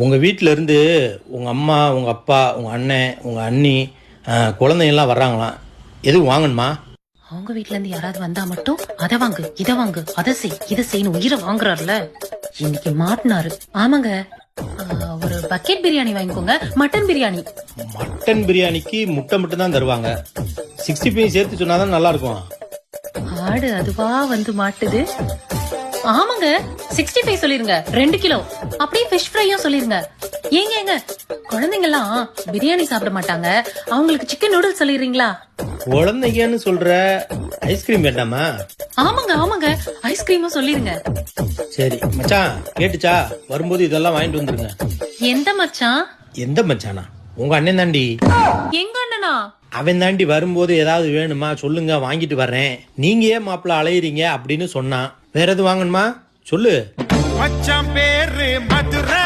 உங்கள் வீட்டில் இருந்து உங்கள் அம்மா, உங்கள் அப்பா, உங்கள் அண்ணன், உங்கள் அண்ணி, குழந்தைங்கள்லாம் வர்றாங்களாம். எதுவும் வாங்கணுமா? அவங்க வீட்ல இருந்து யாராவது வந்தா மட்டும் அதை வாங்கு, இதை வாங்கு, அதை செய், இதை செய்யணும் உயிரை வாங்குறாருல. இன்னைக்கு மாட்டினாரு. ஆமாங்க, ஒரு பக்கெட் பிரியாணி வாங்கிக்கோங்க. மட்டன் பிரியாணி. மட்டன் பிரியாணிக்கு முட்டை மட்டும் தான் தருவாங்க. 65 சேர்த்து சொன்னாதான் நல்லா இருக்கும். ஆடு அதுவா வந்து மாட்டுது. ஆமாங்க, 65 சொல்லிருங்க, 2 கிலோ. அப்படியே ஃபிஷ் ஃப்ரையும் சொல்லிருங்க. ஏங்க குழந்தைங்க எல்லாம் பிரியாணி சாப்பிட மாட்டாங்க, அவங்களுக்கு சிக்கன் நூடுல்ஸ் சொல்லிடுறீங்களா? குழந்தைங்கன்னு சொல்ற, ஐஸ்கிரீம் வேண்டாமா? ஆமாங்க ஐஸ்கிரீமும் சொல்லிருங்க. சரி மச்சான், கேட்டுச்சா? வரும்போது இதெல்லாம் வாங்கிட்டு வந்துருங்க. எந்த மச்சான்? எந்த மச்சானா? உங்க அண்ணன் தாண்டி. எங்க அண்ணனா? அவன் தாண்டி வரும்போது ஏதாவது வேணுமா சொல்லுங்க, வாங்கிட்டு வர்றேன். நீங்க ஏன் மாப்பிள்ள அலையிறீங்க அப்படின்னு சொன்னான். வேற எதுவும் வாங்கணுமா சொல்லு. மச்சான் பேரு மதுரை.